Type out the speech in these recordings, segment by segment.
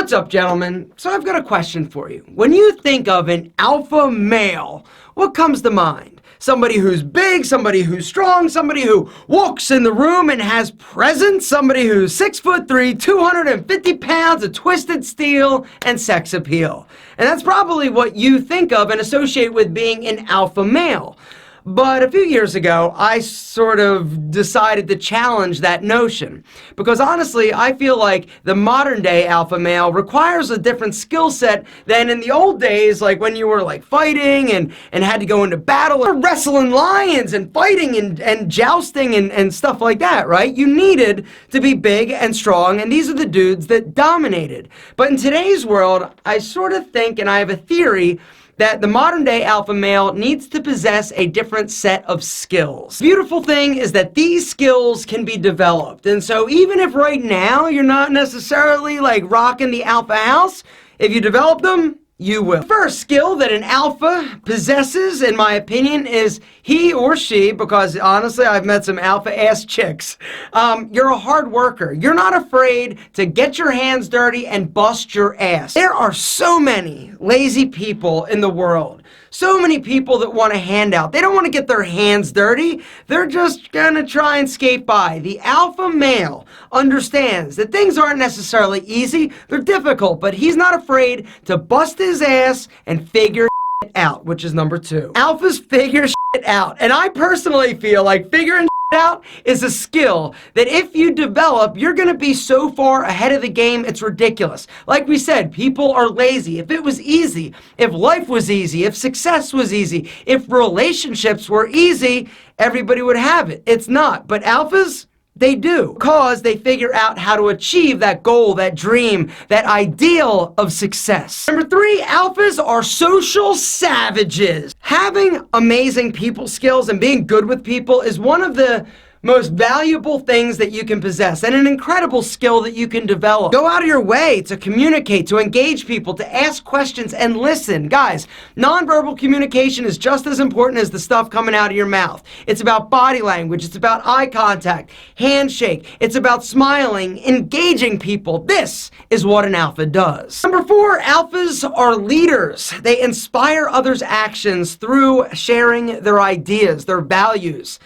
What's up, gentlemen? So I've got a question for you. When you think of an alpha male, what comes to mind? Somebody who's big, somebody who's strong, somebody who walks in the room and has presence, somebody who's 6'3", 250 pounds of twisted steel and sex appeal. And that's probably what you think of and associate with being an alpha male. But a few years ago, I sort of decided to challenge that notion. Because honestly, I feel like the modern day alpha male requires a different skill set than in the old days, like when you were like fighting and had to go into battle or wrestling lions and fighting and jousting and stuff like that, right? You needed to be big and strong, and these are the dudes that dominated. But in today's world, I sort of think, and I have a theory, that the modern day alpha male needs to possess a different set of skills. The beautiful thing is that these skills can be developed. And so even if right now you're not necessarily like rocking the alpha house, if you develop them, you will. The first skill that an alpha possesses, in my opinion, is he or she, because honestly, I've met some alpha-ass chicks. You're a hard worker. You're not afraid to get your hands dirty and bust your ass. There are so many lazy people in the world. So many people that want a handout. They don't want to get their hands dirty. They're just gonna try and skate by. The alpha male understands that things aren't necessarily easy. They're difficult, but he's not afraid to bust his ass and figure it out, which is number 2. Alphas figure shit out. And I personally feel like figuring out is a skill that if you develop, you're going to be so far ahead of the game, it's ridiculous. Like we said, people are lazy. If it was easy, if life was easy, if success was easy, if relationships were easy, everybody would have it. It's not. But alphas, they do, because they figure out how to achieve that goal, that dream, that ideal of success. Number 3, alphas are social savages. Having amazing people skills and being good with people is one of the most valuable things that you can possess and an incredible skill that you can develop. Go out of your way to communicate, to engage people, to ask questions and listen. Guys, nonverbal communication is just as important as the stuff coming out of your mouth. It's about body language, it's about eye contact, handshake, it's about smiling, engaging people. This is what an alpha does. Number 4, alphas are leaders. They inspire others' actions through sharing their ideas, their values.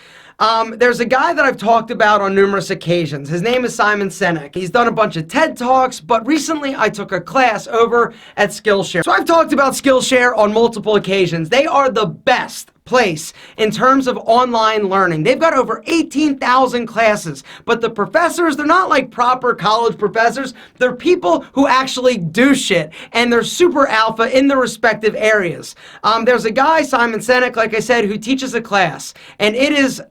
There's a guy that I've talked about on numerous occasions. His name is Simon Sinek. He's done a bunch of TED Talks, but recently I took a class over at Skillshare. So I've talked about Skillshare on multiple occasions. They are the best place in terms of online learning. They've got over 18,000 classes, but the professors, they're not like proper college professors. They're people who actually do shit, and they're super alpha in their respective areas. There's a guy, Simon Sinek, like I said, who teaches a class, and it is,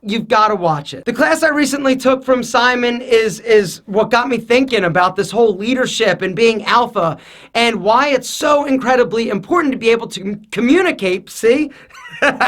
you've got to watch it. The class I recently took from Simon is what got me thinking about this whole leadership and being alpha and why it's so incredibly important to be able to communicate, see?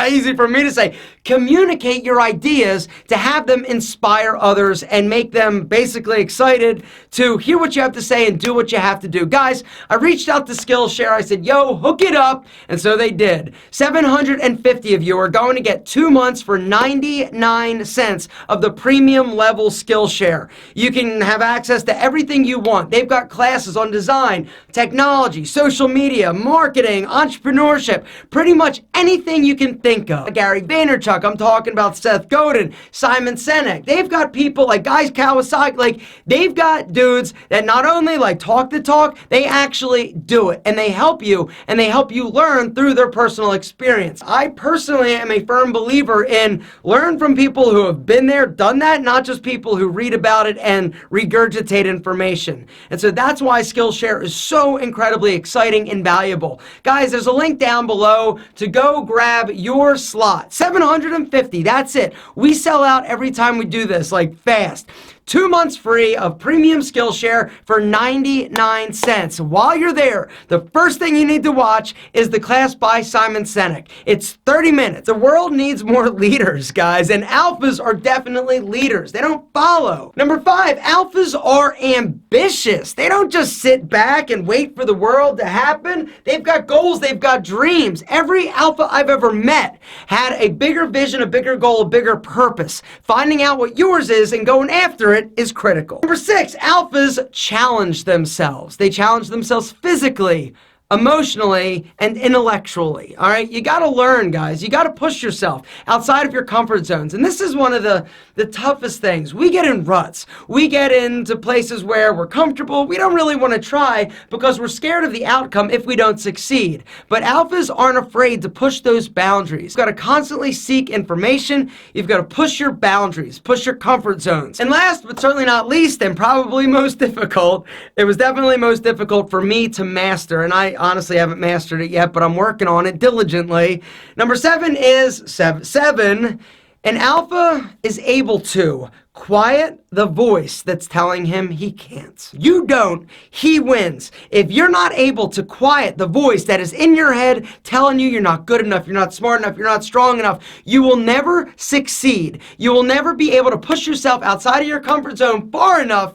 Easy for me to say. Communicate your ideas to have them inspire others and make them basically excited to hear what you have to say and do what you have to do. Guys, I reached out to Skillshare. I said, yo, hook it up. And so they did. 750 of you are going to get 2 months for 99 cents of the premium level Skillshare. You can have access to everything you want. They've got classes on design, technology, social media, marketing, entrepreneurship, pretty much anything you can think of. Gary Vaynerchuk, I'm talking about Seth Godin, Simon Sinek. They've got people like Guys Kawasaki, like they've got dudes that not only like talk the talk, they actually do it. And they help you learn through their personal experience. I personally am a firm believer in learn from people who have been there, done that, not just people who read about it and regurgitate information. And so that's why Skillshare is so incredibly exciting and valuable. Guys, there's a link down below to go grab your slot. 750, that's it. We sell out every time we do this, like fast. 2 months free of premium Skillshare for 99 cents. While you're there, the first thing you need to watch is the class by Simon Sinek. It's 30 minutes. The world needs more leaders, guys, and alphas are definitely leaders. They don't follow. Number 5, alphas are ambitious. They don't just sit back and wait for the world to happen. They've got goals, they've got dreams. Every alpha I've ever met had a bigger vision, a bigger goal, a bigger purpose. Finding out what yours is and going after it spirit is critical. Number 6, alphas challenge themselves. They challenge themselves physically, emotionally, and intellectually. All right, you got to learn, guys. You got to push yourself outside of your comfort zones. And this is one of the toughest things. We get in ruts. We get into places where we're comfortable. We don't really want to try because we're scared of the outcome if we don't succeed. But alphas aren't afraid to push those boundaries. You've got to constantly seek information. You've got to push your boundaries, push your comfort zones. And last but certainly not least, and probably most difficult, it was definitely most difficult for me to master, and I honestly haven't mastered it yet, but I'm working on it diligently. Number 7 is 7. An alpha is able to quiet the voice that's telling him he can't. You don't, he wins. If you're not able to quiet the voice that is in your head telling you you're not good enough, you're not smart enough, you're not strong enough, you will never succeed. You will never be able to push yourself outside of your comfort zone far enough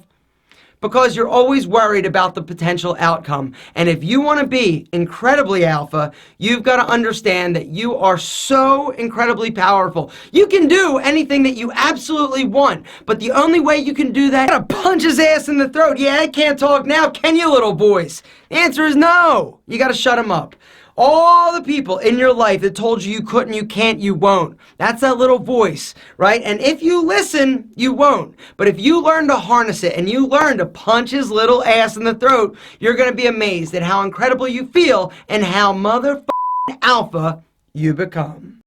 because you're always worried about the potential outcome. And if you want to be incredibly alpha, you've got to understand that you are so incredibly powerful. You can do anything that you absolutely want, but the only way you can do that, you gotta punch his ass in the throat. Yeah, I can't talk now, can you, little voice? The answer is no. You got to shut him up. All the people in your life that told you you couldn't, you can't, you won't. That's that little voice, right? And if you listen, you won't. But if you learn to harness it and you learn to punch his little ass in the throat, you're going to be amazed at how incredible you feel and how motherfucking alpha you become.